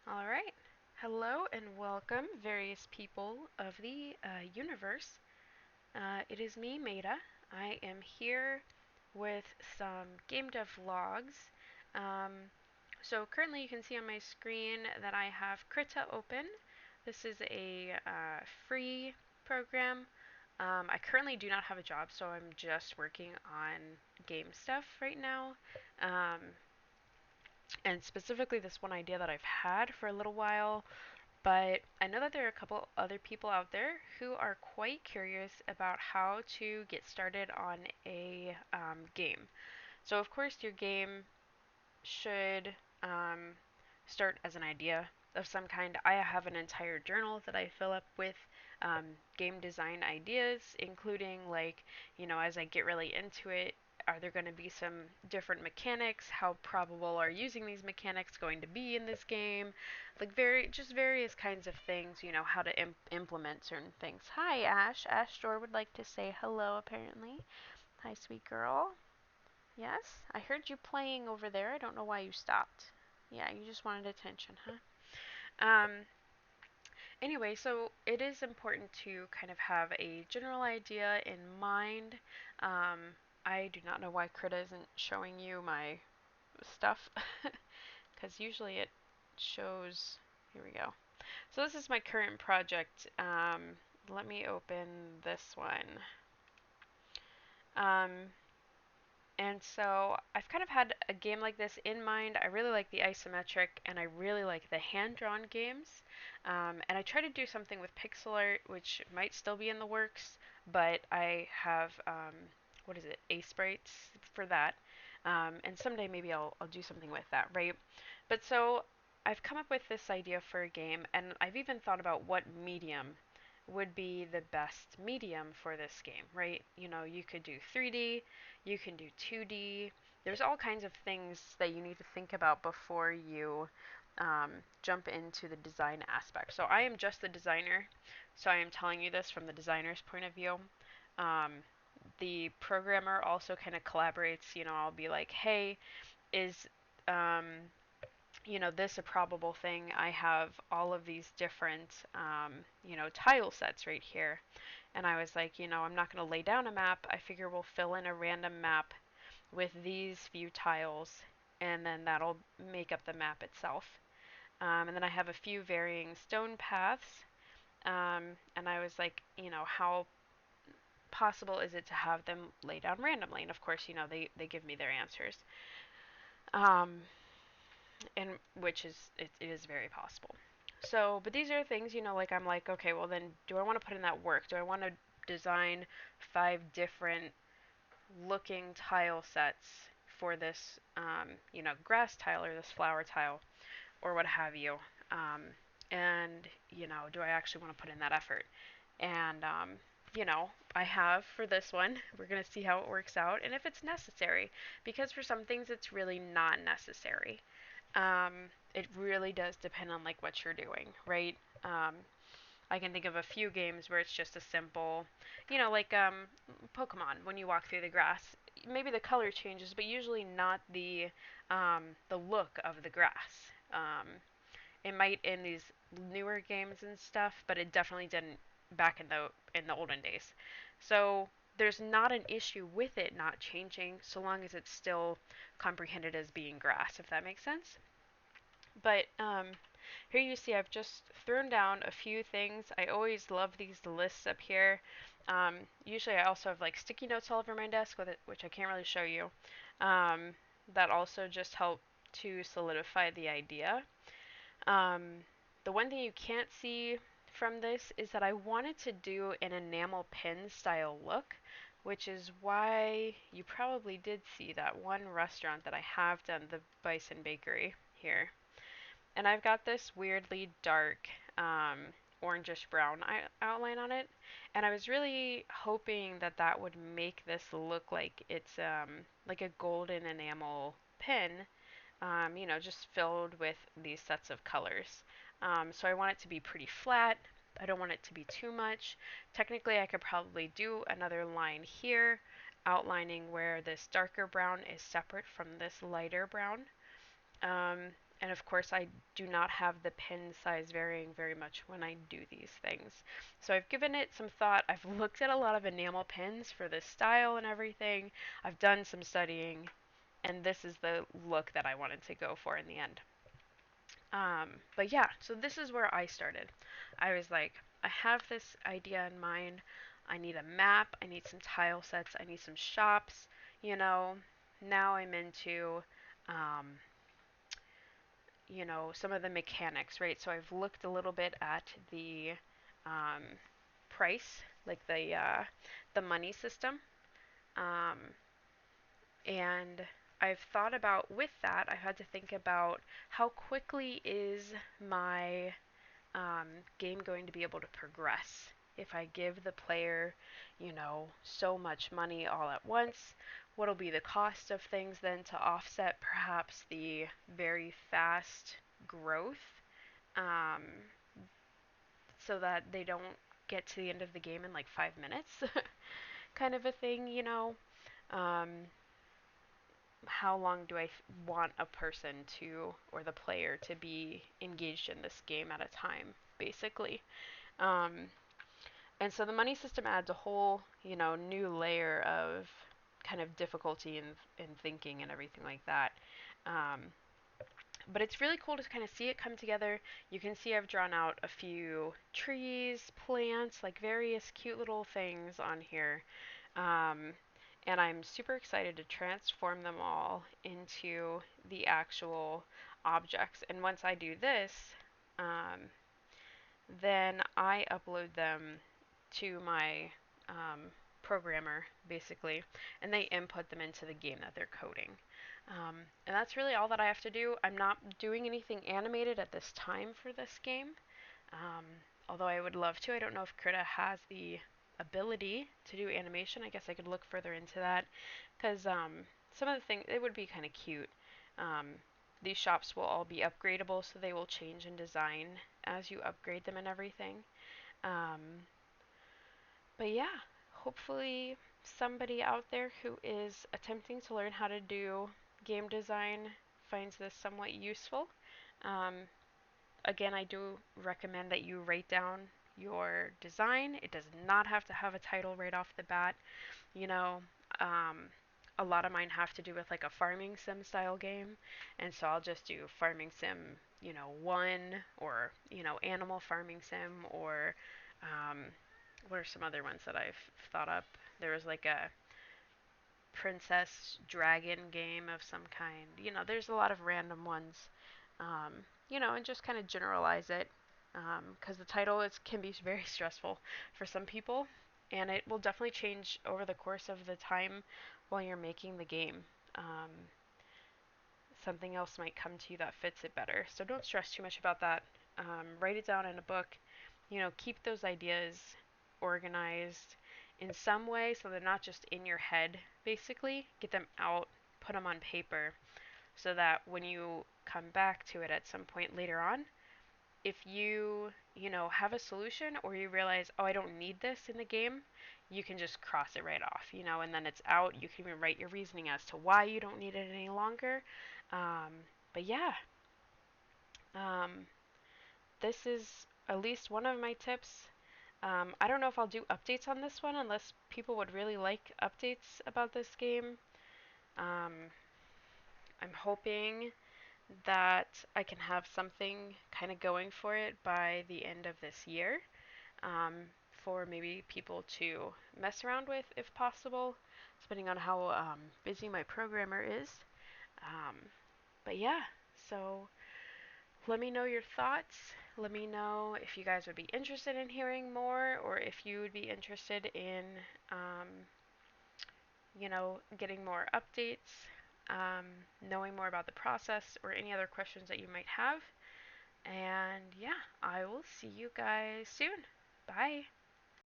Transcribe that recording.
All right. Hello and welcome, various people of the universe. It is me, Maida. I am here with some game dev vlogs. Um, so currently you can see on my screen that I have Krita open. This is a free program. I currently do not have a job, so I'm just working on game stuff right now. Um, and specifically this one idea that I've had for a little while. But I know that there are a couple other people out there who are quite curious about how to get started on a game. So, of course, your game should start as an idea of some kind. I have an entire journal that I fill up with game design ideas, including, like, as I get really into it, are there going to be some different mechanics? How probable are using these mechanics going to be in this game? Like just various kinds of things, how to implement certain things. Hi, Ash. Ash Door would like to say hello, apparently. Hi, sweet girl. Yes, I heard you playing over there. I don't know why you stopped. Yeah, you just wanted attention, huh? Um, anyway, so it is important to kind of have a general idea in mind. Um, I do not know why Krita isn't showing you my stuff, because usually it shows. Here we go. So this is my current project. Let me open this one. Um, And so I've kind of had a game like this in mind. I really like the isometric and I really like the hand-drawn games. And I try to do something with pixel art, which might still be in the works, but I have, what is it, Aseprites for that. And someday maybe I'll do something with that, right? But so I've come up with this idea for a game, and I've even thought about what medium would be the best medium for this game, right? You could do 3D, you can do 2D. There's all kinds of things that you need to think about before you jump into the design aspect. So I am just the designer, so I am telling you this from the designer's point of view. Um, the programmer also kind of collaborates. I'll be like, hey, is um, this a probable thing? I have all of these different, tile sets right here. And I was like, I'm not going to lay down a map. I figure we'll fill in a random map with these few tiles, and then that'll make up the map itself. And then I have a few varying stone paths. And I was like, how possible is it to have them lay down randomly? And of course, they give me their answers. Um, and which it is very possible. So, but these are things, like I'm like, okay, well then, do I want to put in that work? Do I want to design 5 different looking tile sets for this, grass tile or this flower tile or what have you? Um, and, do I actually want to put in that effort? And, I have for this one. We're going to see how it works out and if it's necessary. Because for some things, it's really not necessary. It really does depend on like what you're doing, right? I can think of a few games where it's just a simple, like Pokemon. When you walk through the grass, maybe the color changes, but usually not the look of the grass. It might in these newer games and stuff, but it definitely didn't back in the olden days. So there's not an issue with it not changing so long as it's still comprehended as being grass, if that makes sense. But here you see I've just thrown down a few things. I always love these lists up here. Usually I also have like sticky notes all over my desk with it, which I can't really show you. That also just help to solidify the idea. Um, the one thing you can't see from this is that I wanted to do an enamel pin style look, which is why you probably did see that one restaurant that I have done, the Bison Bakery here. And I've got this weirdly dark orangish brown outline on it. And I was really hoping that that would make this look like it's like a golden enamel pin, just filled with these sets of colors. So I want it to be pretty flat. I don't want it to be too much. Technically, I could probably do another line here outlining where this darker brown is separate from this lighter brown. Um, And of course, I do not have the pin size varying very much when I do these things. So I've given it some thought. I've looked at a lot of enamel pins for this style and everything. I've done some studying, and this is the look that I wanted to go for in the end. But yeah, so this is where I started. I was like, I have this idea in mind. I need a map. I need some tile sets. I need some shops. You know, now I'm into, um, some of the mechanics, right? So I've looked a little bit at the um, price, like the money system, um, and I've thought about with that. I've had to think about how quickly is my game going to be able to progress if I give the player, so much money all at once. What'll be the cost of things then to offset perhaps the very fast growth, um, so that they don't get to the end of the game in like 5 minutes, kind of a thing. Um, how long do I want a person to, or the player to be engaged in this game at a time, basically? Um, and so the money system adds a whole, new layer of kind of difficulty in thinking and everything like that. Um, but it's really cool to kind of see it come together. You can see I've drawn out a few trees, plants, like various cute little things on here. Um, and I'm super excited to transform them all into the actual objects. And once I do this, um, then I upload them to my programmer, basically, and they input them into the game that they're coding. And that's really all that I have to do. I'm not doing anything animated at this time for this game, um, although I would love to. I don't know if Krita has the ability to do animation. I guess I could look further into that, because some of the things, it would be kind of cute. Um, these shops will all be upgradable, so they will change in design as you upgrade them and everything. Um, but yeah, hopefully somebody out there who is attempting to learn how to do game design finds this somewhat useful. Um, Again, I do recommend that you write down your design. It does not have to have a title right off the bat. You know, um, a lot of mine have to do with like a farming sim style game, and so I'll just do farming sim, 1, or animal farming sim, or um, what are some other ones that I've thought up? There was like a princess dragon game of some kind. There's a lot of random ones, and just kind of generalize it, because the title can be very stressful for some people, and it will definitely change over the course of the time while you're making the game. Um, Something else might come to you that fits it better. So don't stress too much about that. Write it down in a book. Keep those ideas organized in some way so they're not just in your head, basically. Get them out, put them on paper, so that when you come back to it at some point later on, if you have a solution, or you realize, oh, I don't need this in the game, you can just cross it right off, and then it's out. You can even write your reasoning as to why you don't need it any longer. Um, but yeah, um, this is at least one of my tips. I don't know if I'll do updates on this one unless people would really like updates about this game. Um, I'm hoping that I can have something kind of going for it by the end of this year, um, for maybe people to mess around with if possible, depending on how busy my programmer is. Um, but yeah, so let me know your thoughts. Let me know if you guys would be interested in hearing more, or if you would be interested in, um, getting more updates, um, knowing more about the process, or any other questions that you might have. And yeah, I will see you guys soon. Bye.